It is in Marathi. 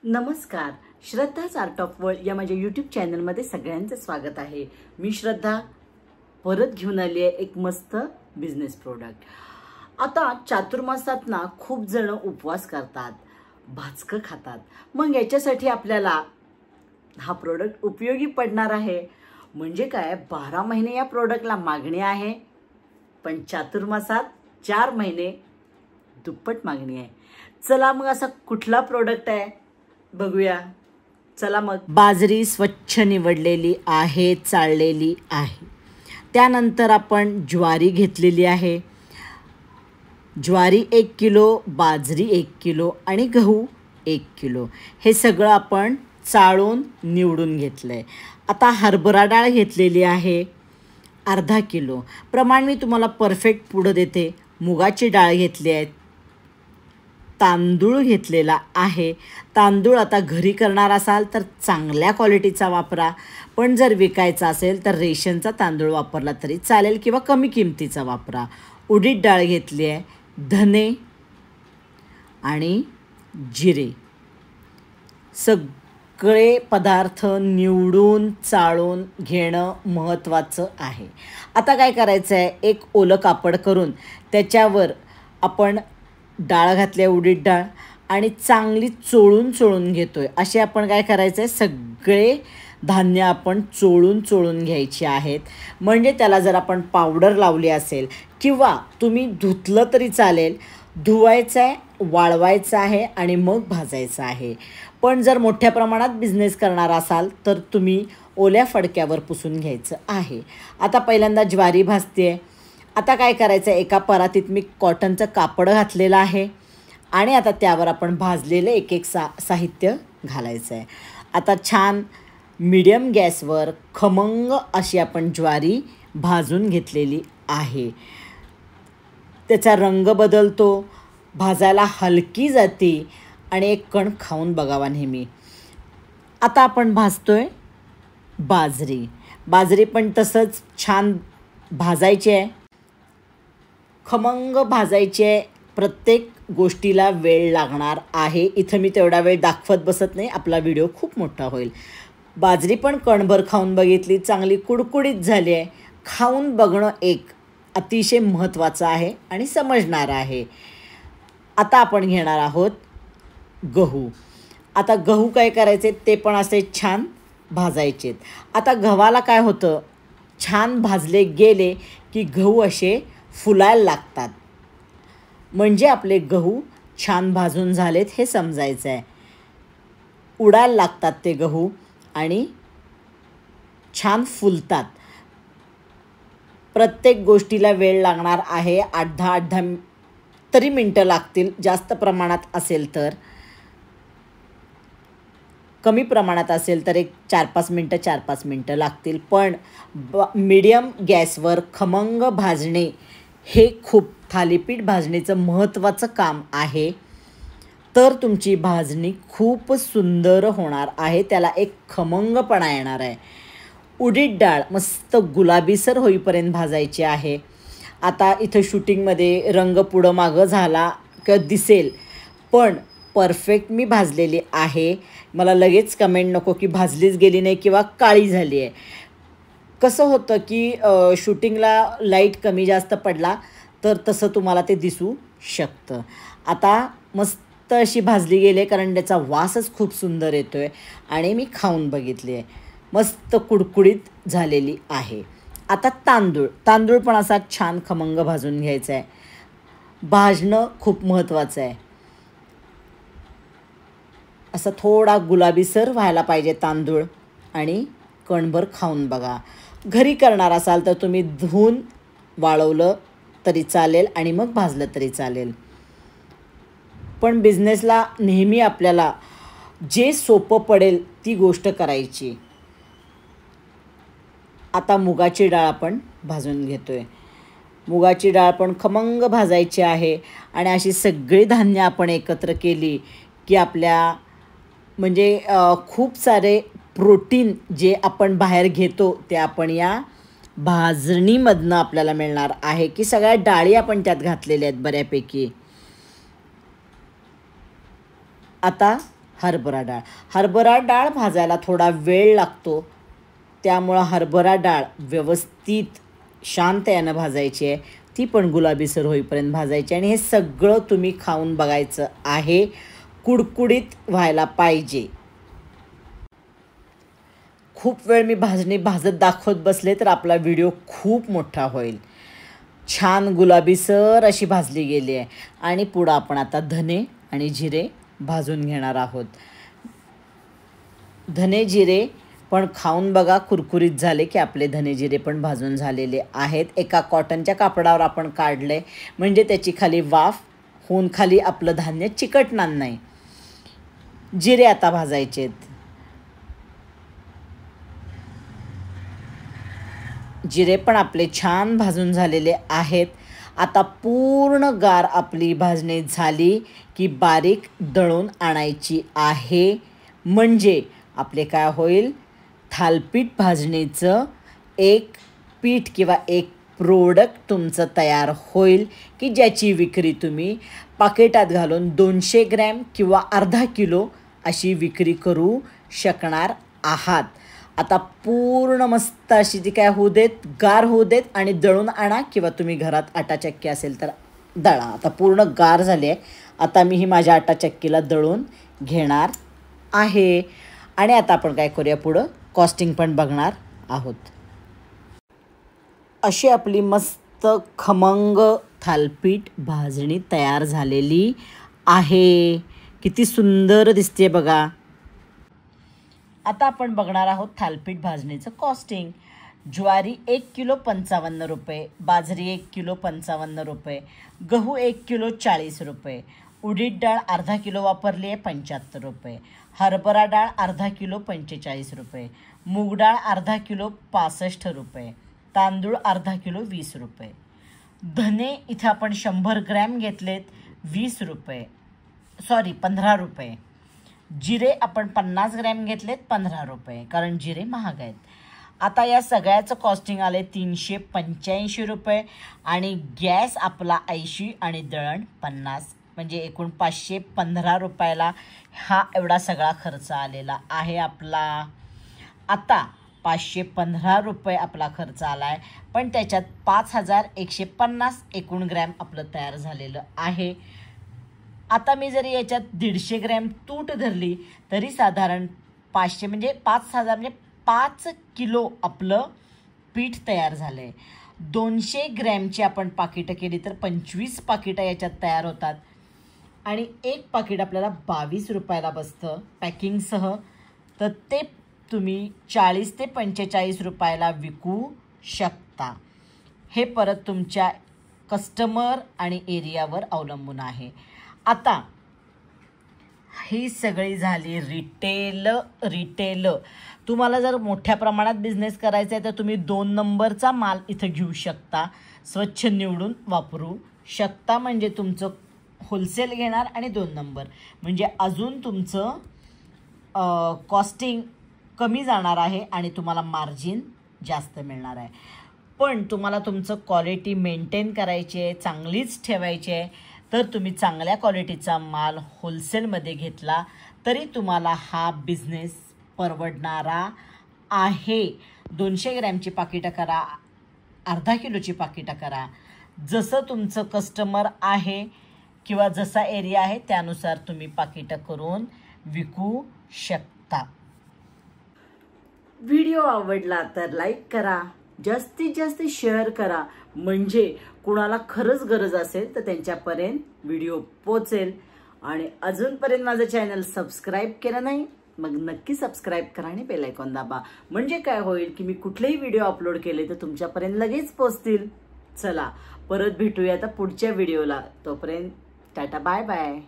नमस्कार, श्रद्धाच आर्ट ऑफ वर्ल्ड या माझ्या यूट्यूब चॅनलमध्ये सगळ्यांचं स्वागत आहे। मी श्रद्धा परत घेऊन आली आहे एक मस्त बिझनेस प्रोडक्ट। आता चातुर्मासात ना खूप जण उपवास करतात, भाजकं खातात। मग याच्यासाठी आपल्याला हा प्रोडक्ट उपयोगी पडणार आहे। म्हणजे काय, 12 महिने या प्रोडक्टला मागणी आहे, पण चातुर्मासात 4 महिने दुप्पट मागणी आहे। चला मग असा कुठला प्रोडक्ट आहे बघूया। चला मग, बाजरी स्वच्छ निवडलेली आहे, चाळलेली आहे। त्यानंतर आपण ज्वारी घेतलेली आहे। ज्वारी 1 किलो, बाजरी 1 किलो आणि गहू 1 किलो, हे सगळं आपण चाळून निवडून घेतलंय। आता हरभरा डाळ घेतलेली आहे अर्धा किलो। प्रमाण मी तुम्हाला परफेक्ट पुढं देते। मुगाची डाळ घेतली आहे। तांदूळ घेतलेला आहे। तांदूळ आता घरी करणार असाल तर चांगल्या क्वालिटीचा वापरा, पण जर विकायचा असेल तर रेशनचा तांदूळ वापरला तरी चालेल किंवा कमी किमतीचा वापरा। उडीद डाळ घेतली आहे, धने आणि जिरे, सगळे पदार्थ निवडून चाळून घेणं महत्त्वाचं आहे। आता काय करायचं आहे, एक ओलं कापड करून त्याच्यावर आपण डाळ घातली, उडीद डाळ, आणि चांगली चोळून घेतोय। असे आपण काय करायचं आहे, सगळे धान्य आपण चोळून घ्यायचे आहेत। म्हणजे त्याला जर आपण पावडर लावली असेल किंवा तुम्ही धुतलं तरी चालेल, धुवायचं आहे, वाळवायचं आहे आणि मग भाजायचं आहे। पण जर मोठ्या प्रमाणात बिझनेस करणार असाल तर तुम्ही ओल्या फडक्यावर पुसून घ्यायचं आहे। आता पहिल्यांदा ज्वारी भाजते। आता काय करायचं आहे, एका परातीत मी कॉटनचं कापड घातलेलं आहे आणि आता त्यावर आपण भाजलेलं एक साहित्य घालायचं आहे। आता छान मीडियम गॅसवर खमंग अशी आपण ज्वारी भाजून घेतलेली आहे। त्याचा रंग बदलतो, भाजायला हलकी जाते आणि एक कण खाऊन बघावा नेहमी। आता आपण भाजतोय बाजरी। बाजरी पण तसंच छान भाजायची आहे, खमंग भाजायची आहे। प्रत्येक गोष्टीला वेळ लागणार आहे। इथं मी तेवढा वेळ दाखवत बसत नाही, आपला व्हिडिओ खूप मोठा होईल। बाजरी पण कणभर खाऊन बघितली, चांगली कुडकुडीत झाली आहे। खाऊन बघणं एक अतिशय महत्त्वाचं आहे आणि समजणारं आहे। आता आपण घेणार आहोत गहू। आता गहू काय करायचे, ते पण असे छान भाजायचेत। आता गव्हाला काय होतं, छान भाजले गेले की गहू असे फुलायला लागतात, म्हणजे आपले गहू छान भाजून झालेत हे समजायचं आहे। उडायला लागतात ते गहू आणि छान फुलतात। प्रत्येक गोष्टीला वेळ लागणार आहे, 8-10 तरी मिनटं लागतील। जास्त प्रमाणात असेल तर, कमी प्रमाणात असेल तर एक 4-5 मिनटं लागतील। पण मीडियम गॅसवर खमंग भाजणे हे खूप थालीपीठ भाजणीचं महत्त्वाचं काम आहे। तर तुमची भाजणी खूप सुंदर होणार आहे, त्याला एक खमंगपणा येणार आहे। उडीद डाळ मस्त गुलाबीसर होईपर्यंत भाजायची आहे। आता इथं शूटिंगमध्ये रंग पुढं मागं झाला किंवा दिसेल, पण परफेक्ट मी भाजलेली आहे। मला लगेच कमेंट नको की भाजलीच गेली नाही किंवा काळी झाली आहे। कसं होतं की शूटिंगला लाईट कमी जास्त पडला तर तसं तुम्हाला ते दिसू शकतं। आता मस्त अशी भाजली गेली, कारण त्याचा वासच खूप सुंदर येतो आहे आणि मी खाऊन बघितली आहे, मस्त कुडकुडीत झालेली आहे। आता तांदूळ पण असा छान खमंग भाजून घ्यायचा आहे। भाजणं खूप महत्त्वाचं आहे। असं थोडा गुलाबीसर व्हायला पाहिजे तांदूळ, आणि कणभर खाऊन बघा। घरी करणार असाल तर तुम्ही धुवून वाळवलं तरी चालेल आणि मग भाजलं तरी चालेल। पण बिझनेसला नेहमी आपल्याला जे सोपं पडेल ती गोष्ट करायची। आता मुगाची डाळ आपण भाजून घेतोय। मुगाची डाळ पण खमंग भाजायची आहे आणि अशी सगळी धान्य आपण एकत्र केली की आपल्या म्हणजे खूप सारे प्रोटीन जे आपण बाहेर घेतो ते आपण या भाजणीमधनं आपल्याला मिळणार आहे, की सगळ्या डाळी आपण त्यात घातलेल्या आहेत बऱ्यापैकी। आता हरभरा डाळ. हरभरा डाळ भाजायला थोडा वेळ लागतो, त्यामुळं हरभरा डाळ व्यवस्थित शांत यानं भाजायची आहे, ती पण गुलाबीसर होईपर्यंत भाजायची. आणि हे सगळं तुम्ही खाऊन बघायचं आहे, कुडकुडीत व्हायला पाहिजे. खूप वेळ मी भाजत दाखवत बसले तर आपला व्हिडिओ खूप मोठा होईल. छान गुलाबीसर अशी भाजली गेली आहे. आणि पुढं आपण आता धने आणि जिरे भाजून घेणार आहोत. धने जिरे पण खाऊन बघा, कुरकुरीत झाले की आपले धने जिरे पण भाजून झालेले आहेत. एका कॉटनच्या कापडावर आपण काढले म्हणजे त्याची खाली वाफ होऊन खाली आपलं धान्य चिकटणार नाही. जिरे आता भाजायचे आहेत. जिरे पण आपले छान भाजून झालेले आहेत. आता पूर्ण गार आपली भाजणी झाली की बारीक दळून आणायची आहे. म्हणजे आपले काय होईल, थालपीठ भाजणीचं एक पीठ किंवा एक प्रोडक्ट तुमचं तयार होईल की ज्याची विक्री तुम्ही पाकिटात घालून 200 ग्रॅम किंवा अर्धा किलो अशी विक्री करू शकणार आहात. आता पूर्ण मस्त अशी ती काय होऊ देत, गार होऊ देत आणि दळून आणा किंवा तुम्ही घरात आटा चक्की असेल तर दळा. आता पूर्ण गार झाली आहे. आता मी ही माझ्या आटा चक्कीला दळून घेणार आहे. आणि आता आपण काय करूया, पुढं कॉस्टिंग पण बघणार आहोत. अशी आपली मस्त खमंग थालपीठ भाजणी तयार झालेली आहे. किती सुंदर दिसते बघा. आता आपण बघणार आहोत थालपीठ भाजणीचं कॉस्टिंग. ज्वारी 1 किलो 55 रुपये, बाजरी 1 किलो 55 रुपये, गहू 1 किलो 40 रुपये, उडीद डाळ अर्धा किलो वापरली आहे 75 रुपये, हरभरा डाळ अर्धा किलो 45 रुपये, मूग डाळ अर्धा किलो 65 रुपये, तांदूळ अर्धा किलो 20 रुपये, धने इथं आपण 100 ग्रॅम घेतलेत 20 रुपये, 15 रुपये, जिरे आपण 50 ग्रॅम घेतलेत 15 रुपये, कारण जिरे महाग आहेत. आता या सगळ्याचं कॉस्टिंग आले 385 रुपये आणि गॅस आपला 80 आणि दळण 50, म्हणजे एकूण 515 रुपयाला हा एवढा सगळा खर्च आलेला आहे आपला. आता 515 रुपये आपला खर्च आला आहे, पण त्याच्यात 5150 एकूण ग्रॅम आपलं तयार झालेलं आहे. आता मी जरी याच्यात 150 ग्रॅम तूट धरली तरी साधारण 500 म्हणजे 5000 म्हणजे 5 किलो आपलं पीठ तयार झालं आहे. 200 ग्रॅमची आपण पाकिटं केली तर 25 पाकिटं याच्यात तयार होतात आणि एक पाकिट आपल्याला 22 रुपयाला बसतं पॅकिंगसह. तर ते तुम्ही 40 ते 45 रुपयाला विकू शकता. हे परत तुमच्या कस्टमर आणि एरियावर अवलंबून आहे. आता ही सगळी झाली रिटेल. तुम्हाला जर मोठ्या प्रमाणात बिझनेस करायचा आहे तर तुम्ही 2 नंबरचा माल इथं घेऊ शकता, स्वच्छ निवडून वापरू शकता. म्हणजे तुमचं होलसेल घेणार आणि 2 नंबर म्हणजे अजून तुमचं कॉस्टिंग कमी जाणार आहे आणि तुम्हाला मार्जिन जास्त मिळणार आहे. पण तुम्हाला तुमचं क्वालिटी मेंटेन करायची आहे, चांगलीच ठेवायची आहे, तर तुम्ही चांगल्या क्वालिटीचा माल होलसेलमध्ये घेतला तरी तुम्हाला हा बिझनेस परवडणारा आहे. 200 ग्रॅमची पाकिटं करा, अर्धा किलोची पाकिटं करा, जसं तुमचं कस्टमर आहे किंवा जसा एरिया आहे त्यानुसार तुम्ही पाकिटं करून विकू शकता. व्हिडिओ आवडला तर लाईक करा, जास्तीत जास्त शेअर करा, म्हणजे कुणाला खरंच गरज असेल तर त्यांच्यापर्यंत व्हिडिओ पोचेल. आणि अजूनपर्यंत माझं चॅनल सबस्क्राईब केलं नाही मग नक्की सबस्क्राईब करा आणि बेल आयकॉन दाबा. म्हणजे काय होईल की मी कुठलेही व्हिडिओ अपलोड केले तर तुमच्यापर्यंत लगेच पोचतील. चला परत भेटूया आता पुढच्या व्हिडिओला. तोपर्यंत टाटा बाय बाय.